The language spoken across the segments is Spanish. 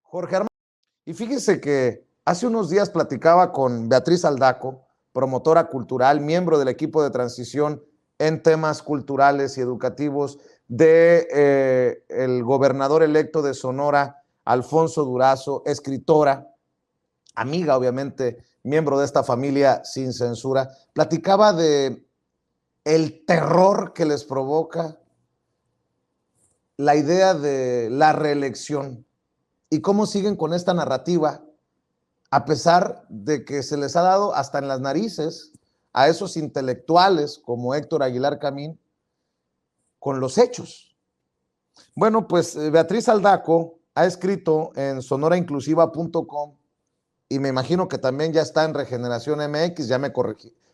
Jorge Armando, y fíjese que hace unos días platicaba con Beatriz Aldaco, promotora cultural, miembro del equipo de transición en temas culturales y educativos de el gobernador electo de Sonora, Alfonso Durazo, escritora, amiga obviamente, miembro de esta familia sin censura. Platicaba de el terror que les provoca la idea de la reelección y cómo siguen con esta narrativa a pesar de que se les ha dado hasta en las narices a esos intelectuales como Héctor Aguilar Camín con los hechos. Bueno, pues Beatriz Aldaco ha escrito en sonorainclusiva.com y me imagino que también ya está en Regeneración MX, ya me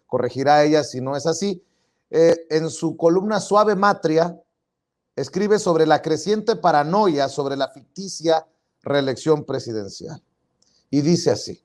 corregirá ella si no es así. En su columna Suave Matria escribe sobre la creciente paranoia sobre la ficticia reelección presidencial y dice así: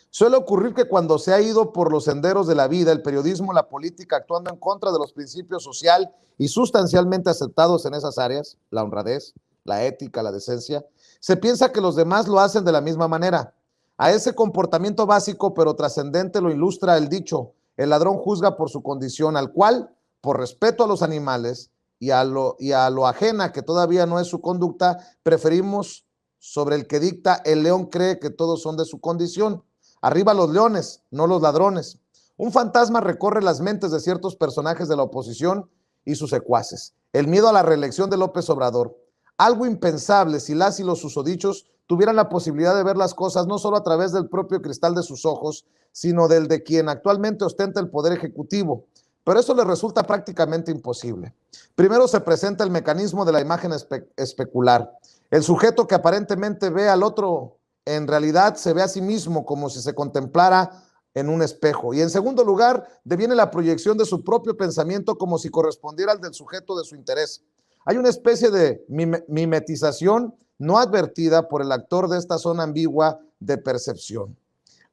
suele ocurrir que cuando se ha ido por los senderos de la vida, el periodismo, la política, actuando en contra de los principios social y sustancialmente aceptados en esas áreas, la honradez, la ética, la decencia, se piensa que los demás lo hacen de la misma manera. A ese comportamiento básico pero trascendente lo ilustra el dicho: el ladrón juzga por su condición, al cual, por respeto a los animales y a lo ajena que todavía no es su conducta, preferimos sobre el que dicta: el león cree que todos son de su condición. Arriba los leones, no los ladrones. Un fantasma recorre las mentes de ciertos personajes de la oposición y sus secuaces. El miedo a la reelección de López Obrador. Algo impensable si las y los susodichos tuvieran la posibilidad de ver las cosas no solo a través del propio cristal de sus ojos, sino del de quien actualmente ostenta el poder ejecutivo. Pero eso les resulta prácticamente imposible. Primero se presenta el mecanismo de la imagen especular. El sujeto que aparentemente ve al otro en realidad se ve a sí mismo como si se contemplara en un espejo. Y en segundo lugar, deviene la proyección de su propio pensamiento como si correspondiera al del sujeto de su interés. Hay una especie de mimetización no advertida por el actor de esta zona ambigua de percepción.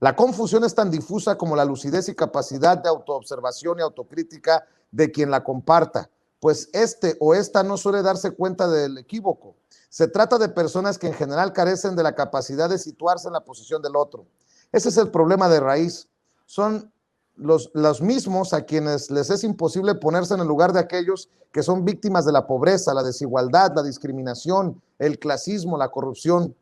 La confusión es tan difusa como la lucidez y capacidad de autoobservación y autocrítica de quien la comparta, pues este o esta no suele darse cuenta del equívoco. Se trata de personas que en general carecen de la capacidad de situarse en la posición del otro. Ese es el problema de raíz. Son los mismos a quienes les es imposible ponerse en el lugar de aquellos que son víctimas de la pobreza, la desigualdad, la discriminación, el clasismo, la corrupción.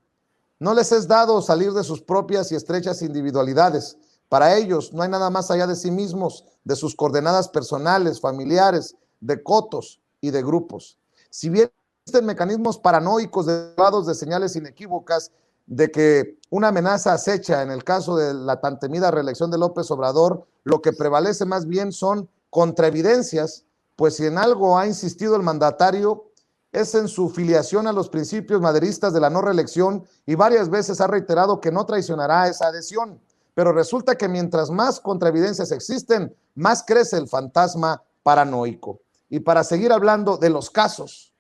No les es dado salir de sus propias y estrechas individualidades. Para ellos no hay nada más allá de sí mismos, de sus coordenadas personales, familiares, de cotos y de grupos. Si bien existen mecanismos paranoicos derivados de señales inequívocas de que una amenaza acecha en el caso de la tan temida reelección de López Obrador, lo que prevalece más bien son contraevidencias, pues si en algo ha insistido el mandatario es en su filiación a los principios maderistas de la no reelección y varias veces ha reiterado que no traicionará esa adhesión. Pero resulta que mientras más contraevidencias existen, más crece el fantasma paranoico. Y para seguir hablando de los casos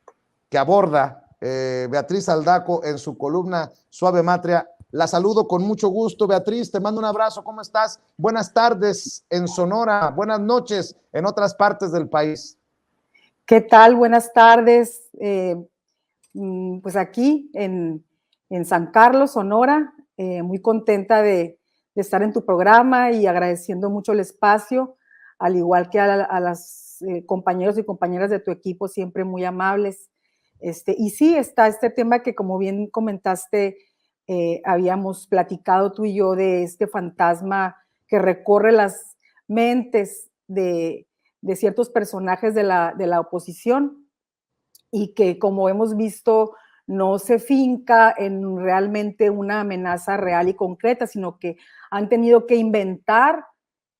que aborda Beatriz Aldaco en su columna Suave Matria, la saludo con mucho gusto. Beatriz, te mando un abrazo. ¿Cómo estás? Buenas tardes en Sonora, buenas noches en otras partes del país. ¿Qué tal? Buenas tardes. Pues aquí en San Carlos, Sonora, muy contenta de estar en tu programa y agradeciendo mucho el espacio, al igual que a las compañeros y compañeras de tu equipo, siempre muy amables. Y sí, está este tema que, como bien comentaste, habíamos platicado tú y yo de este fantasma que recorre las mentes de ciertos personajes de la oposición y que, como hemos visto, no se finca en realmente una amenaza real y concreta, sino que han tenido que inventar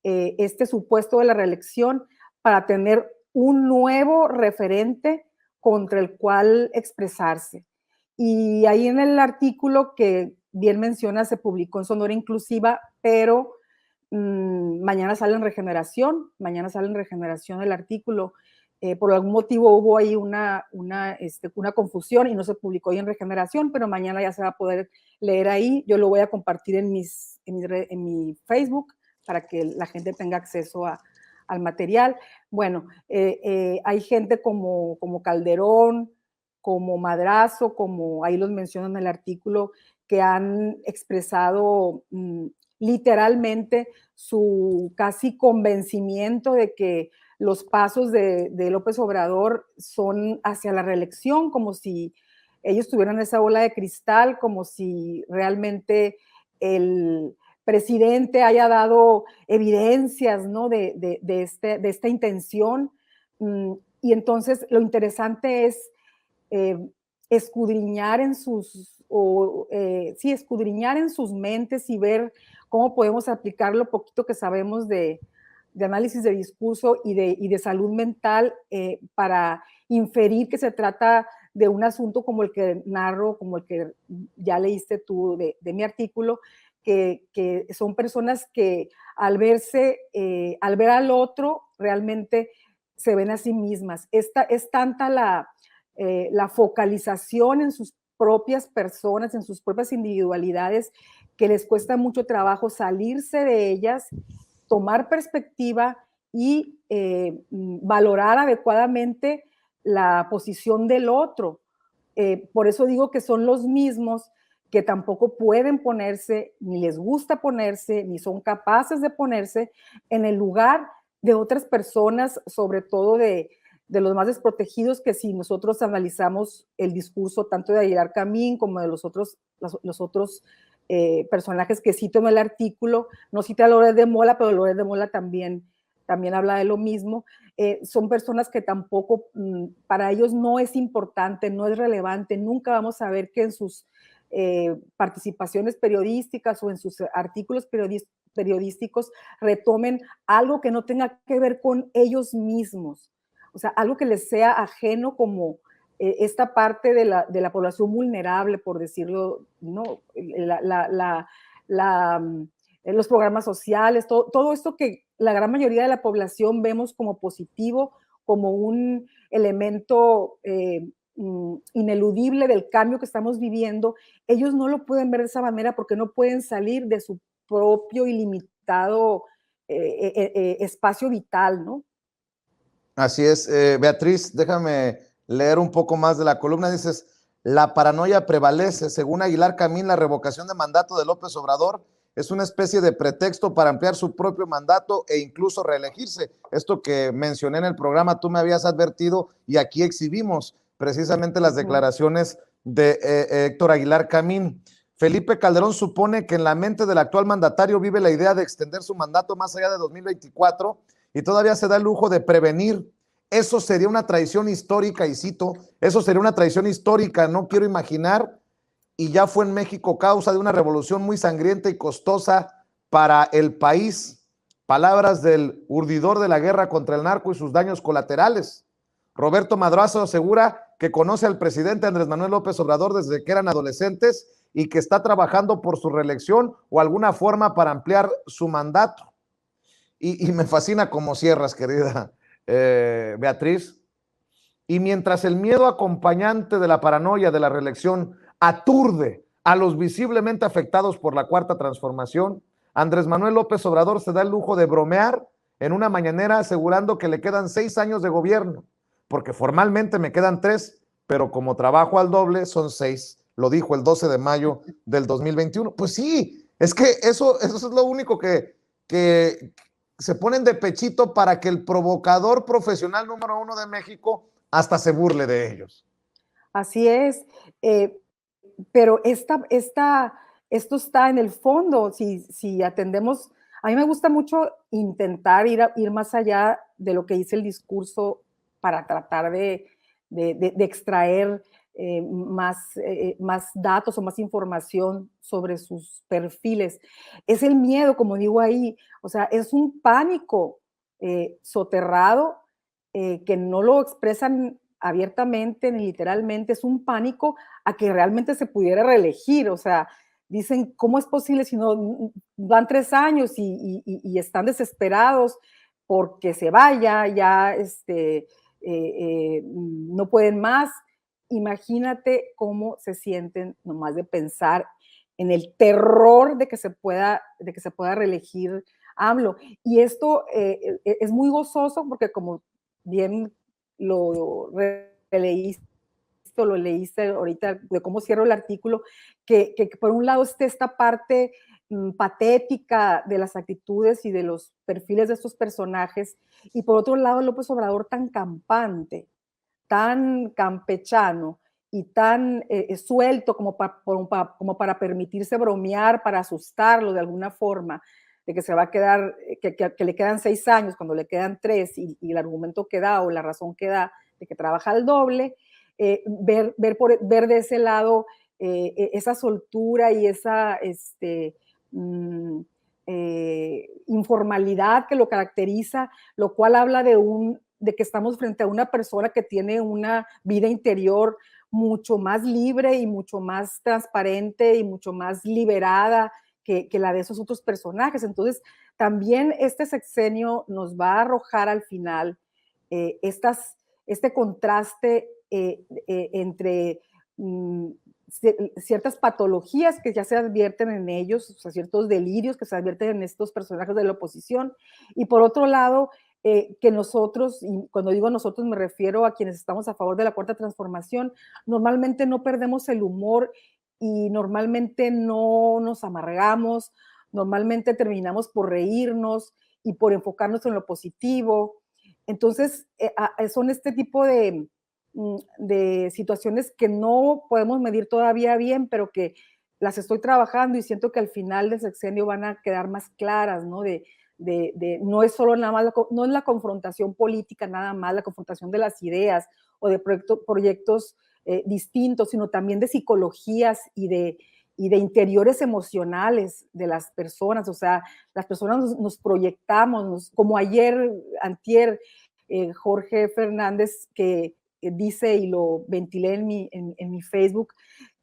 este supuesto de la reelección para tener un nuevo referente contra el cual expresarse. Y ahí en el artículo que bien menciona se publicó en Sonora Inclusiva, pero mañana sale en Regeneración el artículo. Por algún motivo hubo ahí una confusión y no se publicó ahí en Regeneración, pero mañana ya se va a poder leer ahí. Yo lo voy a compartir en mi Facebook para que la gente tenga acceso al material. Bueno, hay gente como Calderón, como Madrazo, como ahí los mencionan en el artículo, que han expresado literalmente su casi convencimiento de que los pasos de López Obrador son hacia la reelección, como si ellos tuvieran esa bola de cristal, como si realmente el presidente haya dado evidencias, ¿no? de esta intención. Y entonces lo interesante es escudriñar en escudriñar en sus mentes y ver cómo podemos aplicar lo poquito que sabemos de análisis de discurso y de salud mental para inferir que se trata de un asunto como el que narro, como el que ya leíste tú de mi artículo, que son personas que al verse, al ver al otro, realmente se ven a sí mismas. Es tanta la focalización en sus propias personas, en sus propias individualidades, que les cuesta mucho trabajo salirse de ellas, tomar perspectiva y valorar adecuadamente la posición del otro. Por eso digo que son los mismos que tampoco pueden ponerse, ni les gusta ponerse, ni son capaces de ponerse en el lugar de otras personas, sobre todo de los más desprotegidos, que si nosotros analizamos el discurso tanto de Aguilar Camín como de los otros personajes que cito en el artículo, no cita a Loret de Mola, pero Loret de Mola también habla de lo mismo, son personas que tampoco, para ellos no es importante, no es relevante, nunca vamos a ver que en sus participaciones periodísticas o en sus artículos periodísticos retomen algo que no tenga que ver con ellos mismos, o sea, algo que les sea ajeno, como esta parte de la población vulnerable, por decirlo, ¿no? Los programas sociales, todo esto que la gran mayoría de la población vemos como positivo, como un elemento ineludible del cambio que estamos viviendo, ellos no lo pueden ver de esa manera porque no pueden salir de su propio ilimitado espacio vital, ¿no? Así es. Beatriz, déjame leer un poco más de la columna. Dices, la paranoia prevalece. Según Aguilar Camín, la revocación de mandato de López Obrador es una especie de pretexto para ampliar su propio mandato e incluso reelegirse. Esto que mencioné en el programa, tú me habías advertido y aquí exhibimos precisamente las declaraciones de Héctor Aguilar Camín. Felipe Calderón supone que en la mente del actual mandatario vive la idea de extender su mandato más allá de 2024 y todavía se da el lujo de prevenir. Eso sería una traición histórica, y cito, eso sería una traición histórica, no quiero imaginar, y ya fue en México causa de una revolución muy sangrienta y costosa para el país. Palabras del urdidor de la guerra contra el narco y sus daños colaterales. Roberto Madrazo asegura que conoce al presidente Andrés Manuel López Obrador desde que eran adolescentes y que está trabajando por su reelección o alguna forma para ampliar su mandato. Y me fascina cómo cierras, querida Beatriz. Y mientras el miedo acompañante de la paranoia de la reelección aturde a los visiblemente afectados por la cuarta transformación, Andrés Manuel López Obrador se da el lujo de bromear en una mañanera asegurando que le quedan 6 años de gobierno, porque formalmente me quedan 3, pero como trabajo al doble son 6. Lo dijo el 12 de mayo del 2021. Pues sí, es que eso es lo único que se ponen de pechito para que el provocador profesional número 1 de México hasta se burle de ellos. Así es, pero esto está en el fondo, si atendemos, a mí me gusta mucho intentar ir más allá de lo que dice el discurso para tratar de extraer más datos o más información sobre sus perfiles. Es el miedo, como digo ahí, o sea, es un pánico soterrado que no lo expresan abiertamente ni literalmente, es un pánico a que realmente se pudiera reelegir, o sea, dicen, ¿cómo es posible si no van 3 años y están desesperados porque se vaya, ya no pueden más? Imagínate cómo se sienten nomás de pensar en el terror de que se pueda reelegir AMLO. Y esto es muy gozoso porque, como bien lo releíste visto, lo leíste ahorita, de cómo cierro el artículo, que por un lado esté esta parte patética de las actitudes y de los perfiles de estos personajes, y por otro lado López Obrador tan campante, tan campechano y tan suelto como para permitirse bromear, para asustarlo de alguna forma, de que se va a quedar, que le quedan 6 años cuando le quedan 3, y el argumento que da o la razón que da de que trabaja al doble, ver de ese lado esa soltura y esa informalidad que lo caracteriza, lo cual habla de que estamos frente a una persona que tiene una vida interior mucho más libre y mucho más transparente y mucho más liberada que la de esos otros personajes. Entonces, también este sexenio nos va a arrojar al final este contraste entre ciertas patologías que ya se advierten en ellos, o sea, ciertos delirios que se advierten en estos personajes de la oposición, y por otro lado, que nosotros, y cuando digo nosotros me refiero a quienes estamos a favor de la Cuarta Transformación, normalmente no perdemos el humor y normalmente no nos amargamos, normalmente terminamos por reírnos y por enfocarnos en lo positivo. Entonces, son este tipo de situaciones que no podemos medir todavía bien, pero que las estoy trabajando y siento que al final del sexenio van a quedar más claras, ¿no? No es solo nada más, no es la confrontación política nada más, la confrontación de las ideas o de proyectos distintos, sino también de psicologías y de interiores emocionales de las personas. O sea, las personas nos proyectamos, como ayer, antier, Jorge Fernández, que dice, y lo ventilé en mi Facebook,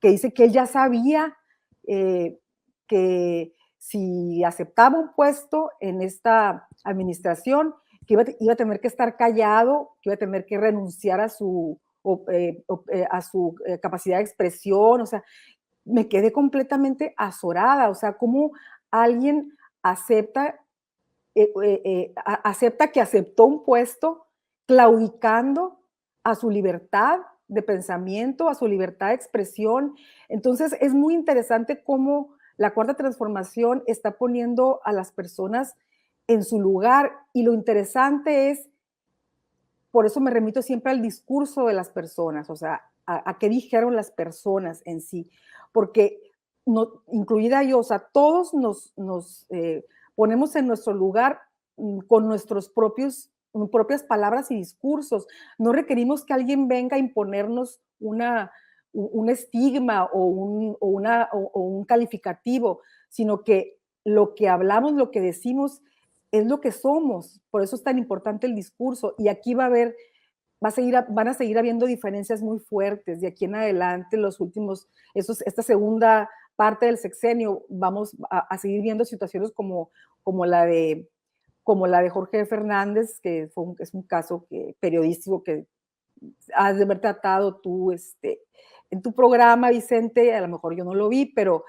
que dice que él ya sabía que si aceptaba un puesto en esta administración, que iba a tener que estar callado, que iba a tener que renunciar a su capacidad de expresión. O sea, me quedé completamente azorada. O sea, cómo alguien acepta que aceptó un puesto claudicando a su libertad de pensamiento, a su libertad de expresión. Entonces, es muy interesante cómo la Cuarta Transformación está poniendo a las personas en su lugar, y lo interesante es, por eso me remito siempre al discurso de las personas, o sea, a qué dijeron las personas en sí, porque no, incluida yo, o sea, todos nos ponemos en nuestro lugar con nuestros propias palabras y discursos. No requerimos que alguien venga a imponernos un estigma o un calificativo, sino que lo que hablamos, lo que decimos, es lo que somos. Por eso es tan importante el discurso. Y aquí van a seguir habiendo diferencias muy fuertes. De aquí en adelante, esta segunda parte del sexenio, vamos a seguir viendo situaciones como la de Jorge Fernández, que es un caso periodístico que has de haber tratado tú en tu programa, Vicente. A lo mejor yo no lo vi, pero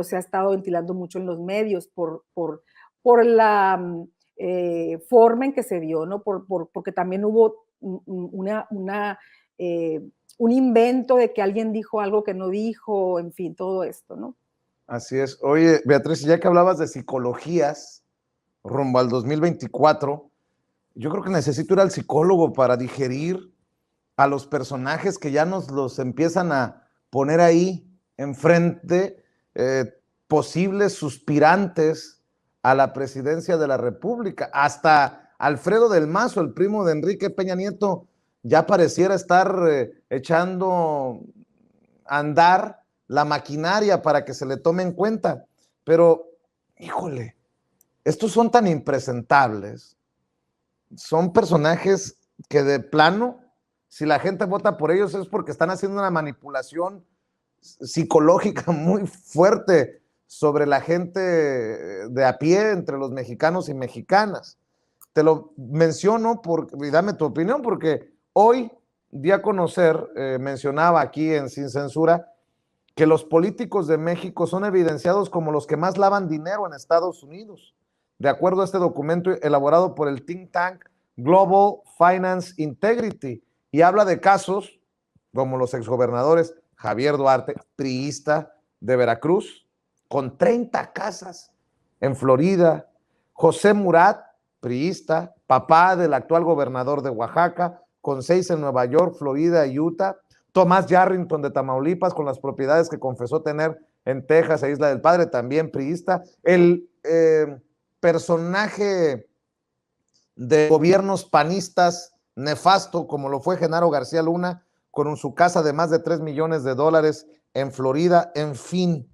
se ha estado ventilando mucho en los medios por la forma en que se dio, ¿no? Porque también hubo un invento de que alguien dijo algo que no dijo, en fin, todo esto, ¿no? Así es. Oye, Beatriz, ya que hablabas de psicologías rumbo al 2024, yo creo que necesito ir al psicólogo para digerir a los personajes que ya nos los empiezan a poner ahí enfrente, posibles suspirantes a la presidencia de la República. Hasta Alfredo del Mazo, el primo de Enrique Peña Nieto, ya pareciera estar echando a andar la maquinaria para que se le tome en cuenta. Pero, híjole, estos son tan impresentables, son personajes que de plano, si la gente vota por ellos es porque están haciendo una manipulación psicológica muy fuerte sobre la gente de a pie, entre los mexicanos y mexicanas. Te lo menciono y dame tu opinión, porque hoy di a conocer, mencionaba aquí en Sin Censura, que los políticos de México son evidenciados como los que más lavan dinero en Estados Unidos, de acuerdo a este documento elaborado por el think tank Global Finance Integrity, y habla de casos como los exgobernadores Javier Duarte, priista de Veracruz, con 30 casas en Florida, José Murat, priista, papá del actual gobernador de Oaxaca, con 6 en Nueva York, Florida y Utah, Tomás Yarrington de Tamaulipas, con las propiedades que confesó tener en Texas e Isla del Padre, también priista, el personaje de gobiernos panistas nefasto, como lo fue Genaro García Luna, con su casa de más de $3 millones en Florida. En fin,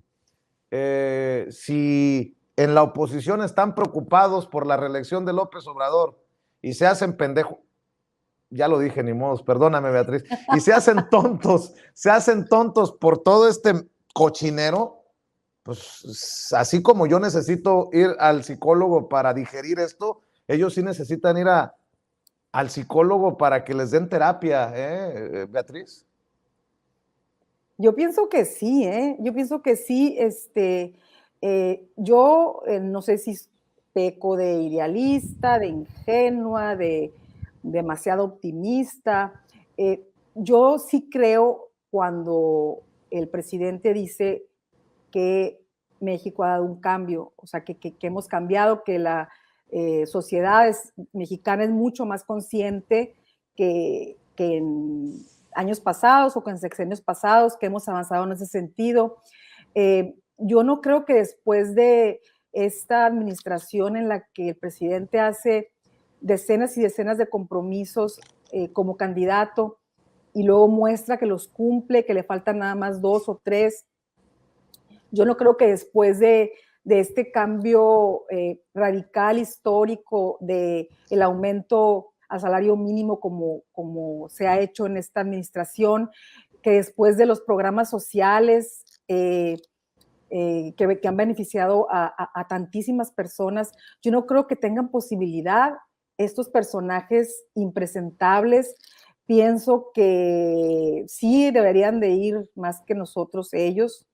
si en la oposición están preocupados por la reelección de López Obrador y se hacen pendejos, ya lo dije, ni modos, perdóname, Beatriz, y se hacen tontos por todo este cochinero, pues así como yo necesito ir al psicólogo para digerir esto, ellos sí necesitan ir al psicólogo para que les den terapia, Beatriz. Yo pienso que sí, yo pienso que sí. Yo no sé si peco de idealista, de ingenua, de demasiado optimista. Yo sí creo cuando el presidente dice que México ha dado un cambio, o sea, que hemos cambiado, que la sociedad mexicana es mucho más consciente que en años pasados o con sexenios pasados, que hemos avanzado en ese sentido. Yo no creo que después de esta administración en la que el presidente hace decenas y decenas de compromisos como candidato y luego muestra que los cumple, que le faltan nada más 2 o 3, yo no creo que después de este cambio radical, histórico, de el aumento al salario mínimo como se ha hecho en esta administración, que después de los programas sociales que han beneficiado a tantísimas personas, yo no creo que tengan posibilidad estos personajes impresentables. Pienso que sí deberían de ir más que nosotros ellos,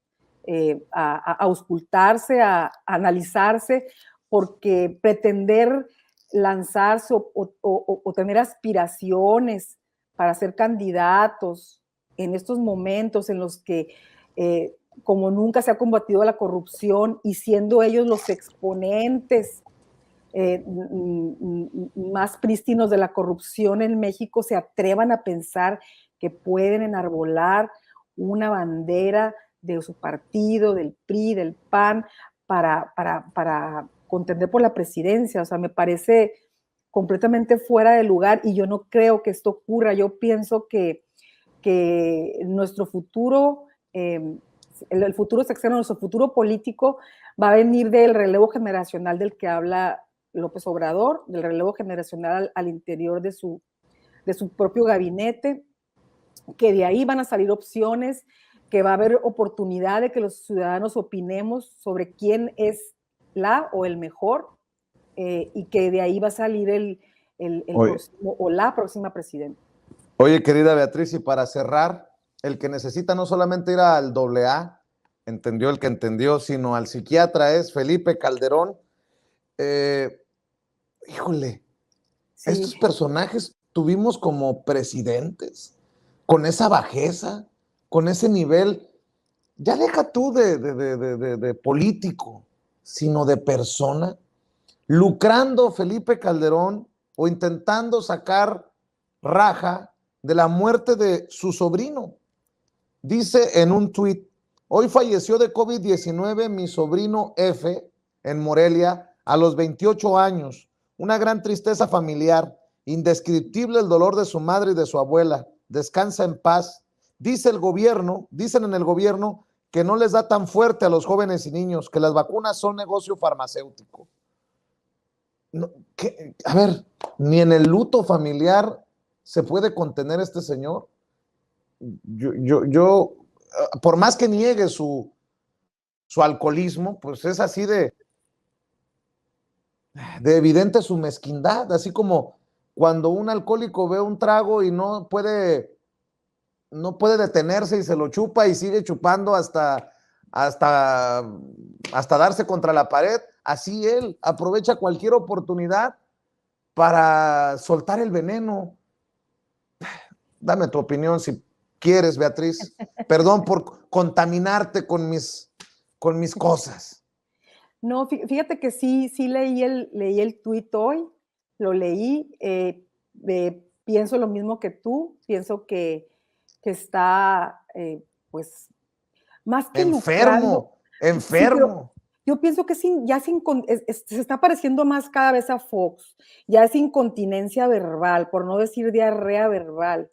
a auscultarse, a analizarse, porque pretender lanzarse o tener aspiraciones para ser candidatos en estos momentos en los que como nunca se ha combatido la corrupción y siendo ellos los exponentes más prístinos de la corrupción en México, se atrevan a pensar que pueden enarbolar una bandera de su partido, del PRI, del PAN, para contender por la presidencia. O sea, me parece completamente fuera de lugar y yo no creo que esto ocurra. Yo pienso que nuestro futuro, el futuro sexenio, nuestro futuro político va a venir del relevo generacional del que habla López Obrador, del relevo generacional al interior de su propio gabinete, que de ahí van a salir opciones, que va a haber oportunidad de que los ciudadanos opinemos sobre quién es la o el mejor, y que de ahí va a salir el próximo o la próxima presidenta. Oye, querida Beatriz, y para cerrar, el que necesita no solamente ir al AA, entendió el que entendió, sino al psiquiatra es Felipe Calderón. Híjole, sí. Estos personajes tuvimos como presidentes, con esa bajeza, con ese nivel, ya deja tú de político, sino de persona, lucrando Felipe Calderón o intentando sacar raja de la muerte de su sobrino. Dice en un tuit: hoy falleció de COVID-19 mi sobrino F en Morelia a los 28 años. Una gran tristeza familiar, indescriptible el dolor de su madre y de su abuela. Descansa en paz. Dicen en el gobierno que no les da tan fuerte a los jóvenes y niños, que las vacunas son negocio farmacéutico. No, a ver, ni en el luto familiar se puede contener este señor. Yo por más que niegue su alcoholismo, pues es así de evidente su mezquindad, así como cuando un alcohólico ve un trago y no puede detenerse y se lo chupa y sigue chupando hasta darse contra la pared. Así él aprovecha cualquier oportunidad para soltar el veneno. Dame tu opinión, si quieres, Beatriz. Perdón por contaminarte con mis cosas. No, fíjate que sí leí el tuit hoy, lo leí, pienso lo mismo que tú, pienso que está, pues, más que lucrando, Enfermo, sí, pero enfermo. yo pienso que se está pareciendo más cada vez a Fox, ya es incontinencia verbal, por no decir diarrea verbal.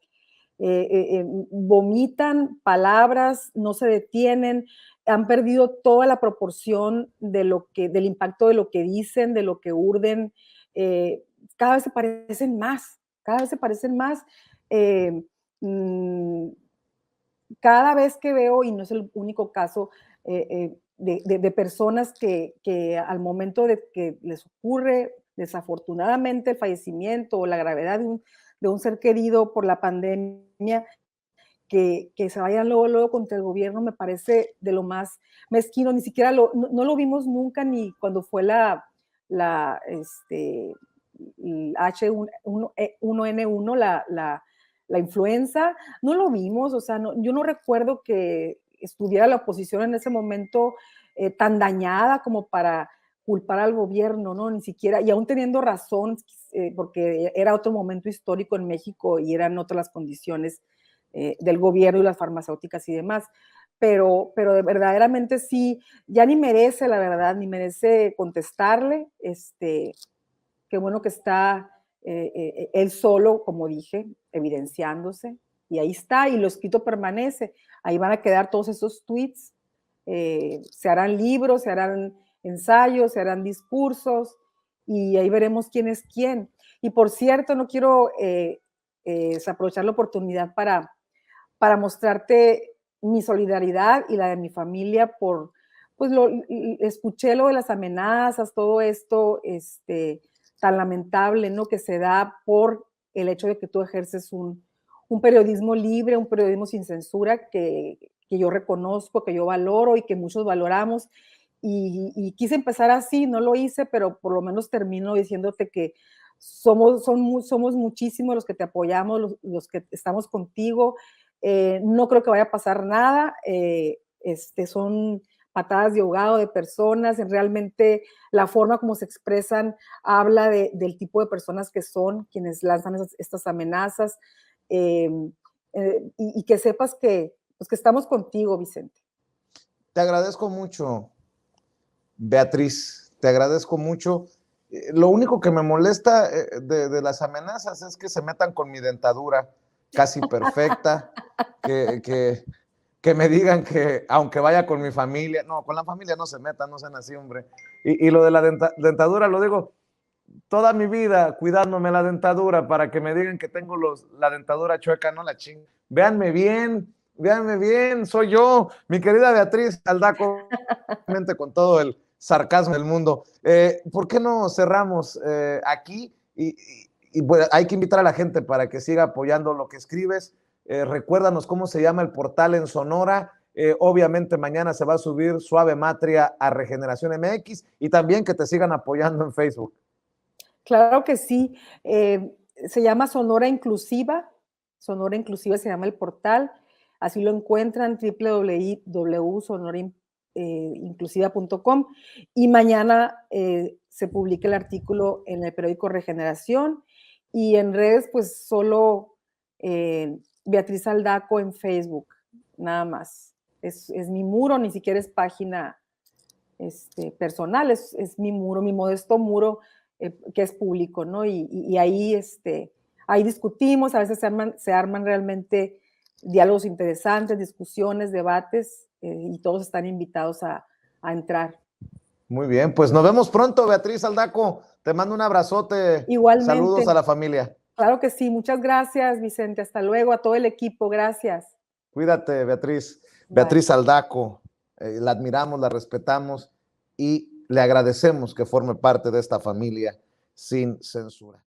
Vomitan palabras, no se detienen, han perdido toda la proporción del impacto de lo que dicen, de lo que urden, cada vez se parecen más, cada vez se parecen más. Eh, mm, Cada vez que veo, y no es el único caso, de personas que al momento de que les ocurre desafortunadamente el fallecimiento o la gravedad de un ser querido por la pandemia, que se vayan luego contra el gobierno me parece de lo más mezquino, ni siquiera no lo vimos nunca ni cuando fue la H1N1, la influenza, no lo vimos, o sea, yo no recuerdo que estuviera la oposición en ese momento tan dañada como para culpar al gobierno, ¿no? Ni siquiera, y aún teniendo razón, porque era otro momento histórico en México y eran otras las condiciones del gobierno y las farmacéuticas y demás. Pero verdaderamente sí, ya ni merece, la verdad, ni merece contestarle. Qué bueno que está él solo, como dije, evidenciándose. Y ahí está, y lo escrito permanece. Ahí van a quedar todos esos tweets. Se harán libros, se harán ensayos, se harán discursos, y ahí veremos quién es quién. Y por cierto, no quiero aprovechar la oportunidad para mostrarte mi solidaridad y la de mi familia por, pues escuché lo de las amenazas, todo esto tan lamentable, ¿no? Que se da por el hecho de que tú ejerces un periodismo libre, un periodismo sin censura que yo reconozco, que yo valoro y que muchos valoramos. Y quise empezar así, no lo hice, pero por lo menos termino diciéndote que somos muchísimos los que te apoyamos, los que estamos contigo. No creo que vaya a pasar nada. Son patadas de ahogado de personas. Realmente la forma como se expresan habla del tipo de personas que son quienes lanzan estas amenazas. Y que sepas pues, que estamos contigo, Vicente. Te agradezco mucho, Beatriz, te agradezco mucho. Lo único que me molesta de las amenazas es que se metan con mi dentadura casi perfecta, que me digan que aunque vaya con mi familia, no, con la familia no se metan, no sean así, hombre. Y lo de la dentadura, lo digo toda mi vida cuidándome la dentadura para que me digan que tengo la dentadura chueca, no la ching. Véanme bien, soy yo, mi querida Beatriz Aldaco, con todo el sarcasmo del mundo. ¿Por qué no cerramos aquí? Y bueno, hay que invitar a la gente para que siga apoyando lo que escribes. Recuérdanos cómo se llama el portal en Sonora. Obviamente mañana se va a subir Suave Matria a Regeneración MX y también que te sigan apoyando en Facebook. Claro que sí. Se llama Sonora Inclusiva se llama el portal. Así lo encuentran, www.sonorainclusiva.com, y mañana se publica el artículo en el periódico Regeneración, y en redes pues solo Beatriz Aldaco en Facebook, nada más. Es mi muro, ni siquiera es página personal, es mi muro, mi modesto muro que es público, ¿no? Y ahí, ahí discutimos, a veces se arman realmente diálogos interesantes, discusiones, debates, y todos están invitados a entrar. Muy bien, pues nos vemos pronto, Beatriz Aldaco. Te mando un abrazote. Igualmente. Saludos a la familia. Claro que sí. Muchas gracias, Vicente. Hasta luego. A todo el equipo. Gracias. Cuídate, Beatriz. Bye. Beatriz Aldaco. La admiramos, la respetamos y le agradecemos que forme parte de esta familia sin censura.